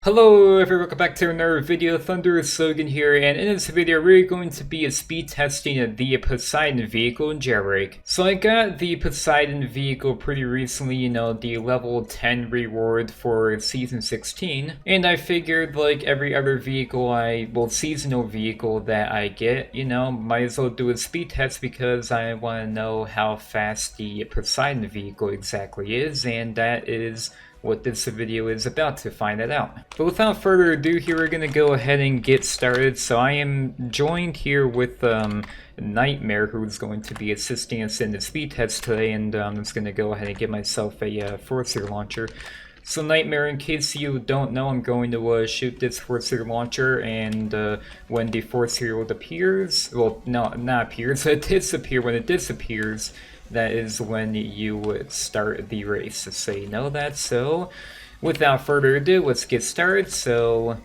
Hello everyone, welcome back to another video. Shogun here, and in this video we're going to be speed testing the Poseidon vehicle in Jailbreak. So I got the Poseidon vehicle pretty recently, the level 10 reward for season 16, and I figured like every other vehicle seasonal vehicle that I get, might as well do a speed test because I want to know how fast the Poseidon vehicle exactly is, and that is what this video is about, to find it out. But without further ado, here we're gonna go ahead and get started. So I am joined here with Nightmare, who's going to be assisting us in the speed test today, and I'm just gonna go ahead and get myself a forcer launcher. So Nightmare, in case you don't know, I'm going to shoot this forcer launcher, and when the forcer appears, well, no, not appears, it disappears. When it disappears, that is when you start the race, so you know that. So without further ado, let's get started. So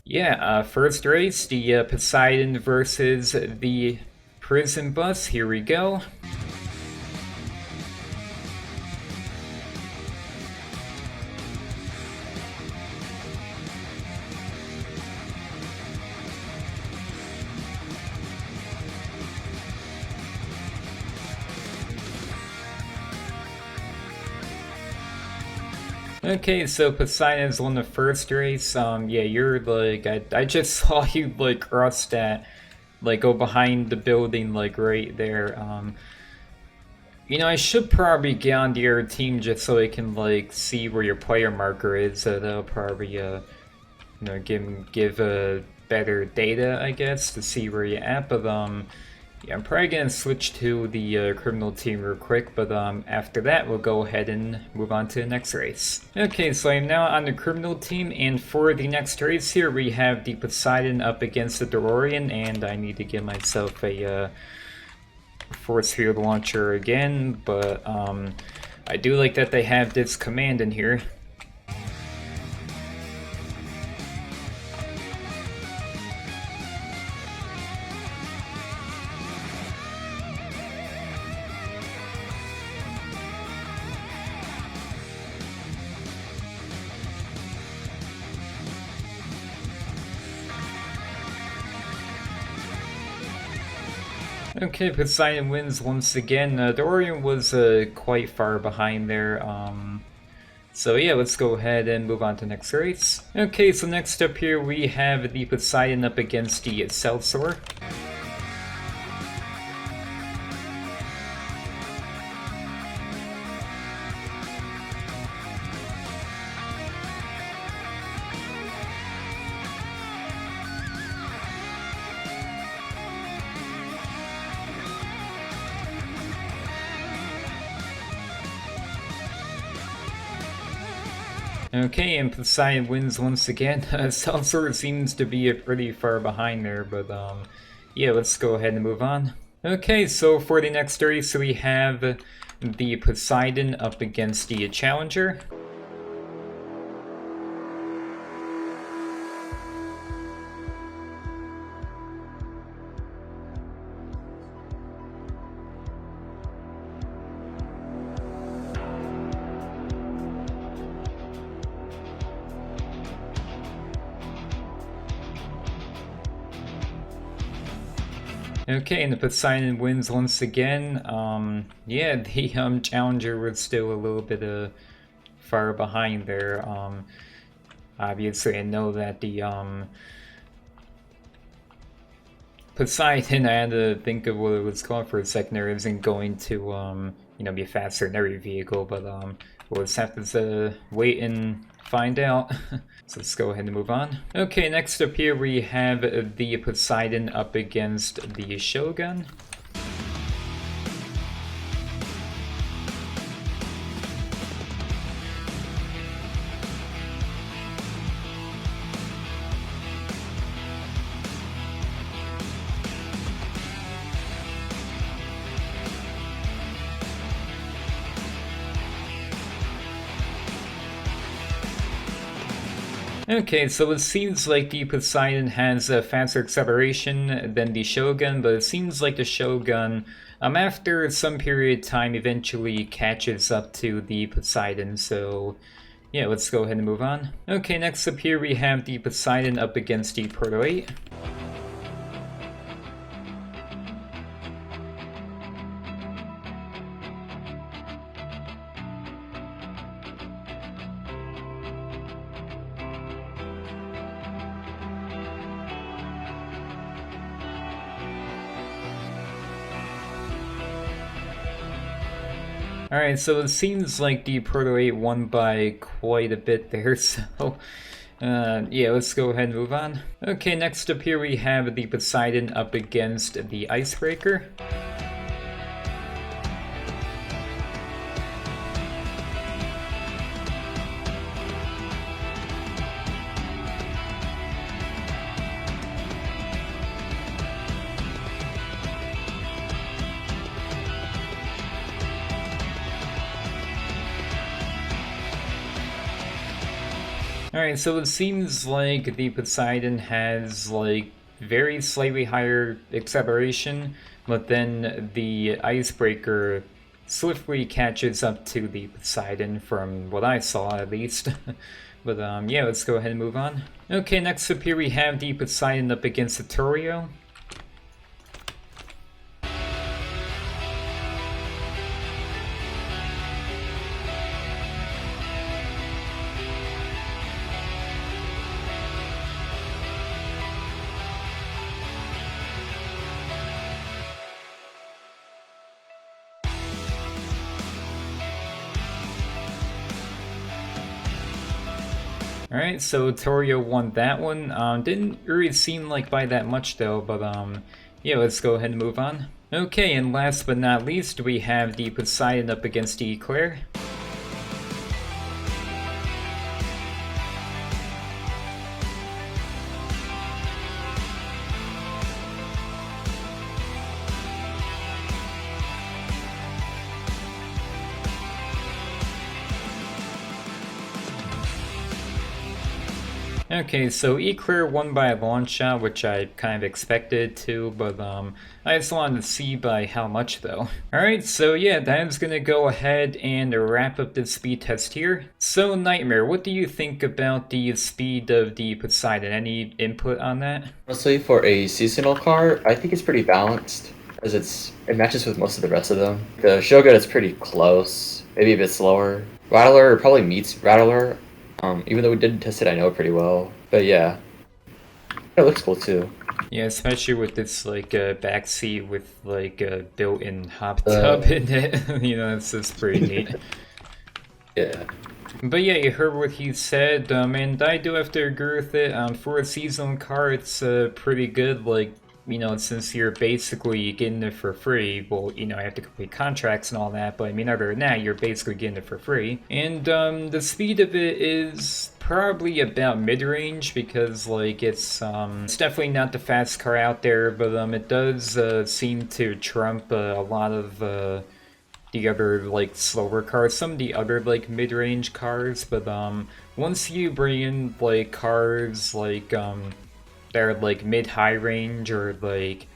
yeah, first race, the Poseidon versus the prison bus. Here we go. Okay, so Poseidon's won the first race. Yeah, you're like, I just saw you like cross that, like go behind the building, like right there. I should probably get on the other team just so I can like see where your player marker is. So that'll probably give better data, I guess, to see where you're at. But yeah, I'm probably gonna switch to the criminal team real quick, but after that we'll go ahead and move on to the next race. Okay, so I'm now on the criminal team, and for the next race here we have the Poseidon up against the DeLorean, and I need to give myself a force field launcher again, but I do like that they have this command in here. Okay, Poseidon wins once again. DeLorean was quite far behind there. So yeah, let's go ahead and move on to the next race. Okay, so next up here we have the Poseidon up against the Celsior. Okay, and Poseidon wins once again. Celsior seems to be pretty far behind there, but yeah, let's go ahead and move on. Okay, so for the next race we have the Poseidon up against the Challenger. Okay, and the Poseidon wins once again. Yeah, the Challenger was still a little bit far behind there. Obviously, I know that the Poseidon, I had to think of what it was called for a second there, isn't going to be faster than every vehicle, but we'll just have to wait and find out. So let's go ahead and move on. Okay, next up here we have the Poseidon up against the Shogun. Okay, so it seems like the Poseidon has a faster acceleration than the Shogun, but it seems like the Shogun, after some period of time, eventually catches up to the Poseidon, so yeah, let's go ahead and move on. Okay, next up here we have the Poseidon up against the Proto 8. Alright, so it seems like the Proto 8 won by quite a bit there, so yeah, let's go ahead and move on. Okay, next up here we have the Poseidon up against the Icebreaker. Alright, so it seems like the Poseidon has like very slightly higher acceleration, but then the Icebreaker swiftly catches up to the Poseidon from what I saw at least. But yeah, let's go ahead and move on. Okay, next up here we have the Poseidon up against Vsatorio. Alright, so Torio won that one. Didn't really seem like by that much though, but yeah, let's go ahead and move on. Okay, and last but not least, we have the Poseidon up against the Eclair. Okay, so Eclair won by a long shot, which I kind of expected to, but I just wanted to see by how much though. Alright, so yeah, that is gonna go ahead and wrap up the speed test here. So Nightmare, what do you think about the speed of the Poseidon? Any input on that? Honestly, for a seasonal car, I think it's pretty balanced, as it matches with most of the rest of them. The Shogun is pretty close, maybe a bit slower. Rattler probably meets Rattler. Even though we didn't test it, I know it pretty well. But yeah, it looks cool too. Yeah, especially with this like back seat with like a built-in hot tub in it. You know, it's just pretty neat. Yeah. But yeah, you heard what he said, and I do have to agree with it. For a seasonal car, it's pretty good. Like, you know, since you're basically getting it for free, well, you know, I have to complete contracts and all that, but I mean, other than that, you're basically getting it for free. And the speed of it is probably about mid-range, because like it's definitely not the fastest car out there, but it does seem to trump a lot of the other like slower cars, some of the other like mid-range cars. But once you bring in like cars like they're like mid-high range or like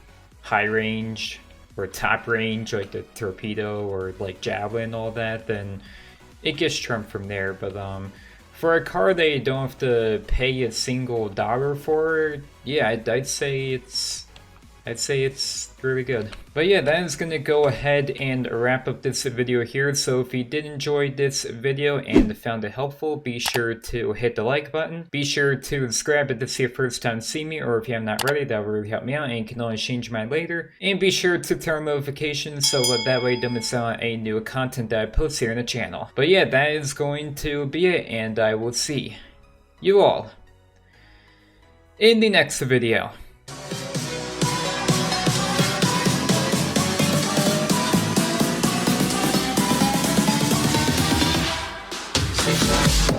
high range or top range, like the Torpedo or like Javelin, all that, then it gets trumped from there. But for a car that you don't have to pay a single dollar for, yeah, I'd say it's really good. But yeah, that is gonna go ahead and wrap up this video here. So if you did enjoy this video and found it helpful, be sure to hit the like button. Be sure to subscribe if this is your first time seeing me, or if you have not already, that will really help me out and can always change mine later. And be sure to turn on notifications so that way you don't miss out on any new content that I post here on the channel. But yeah, that is going to be it, and I will see you all in the next video. Six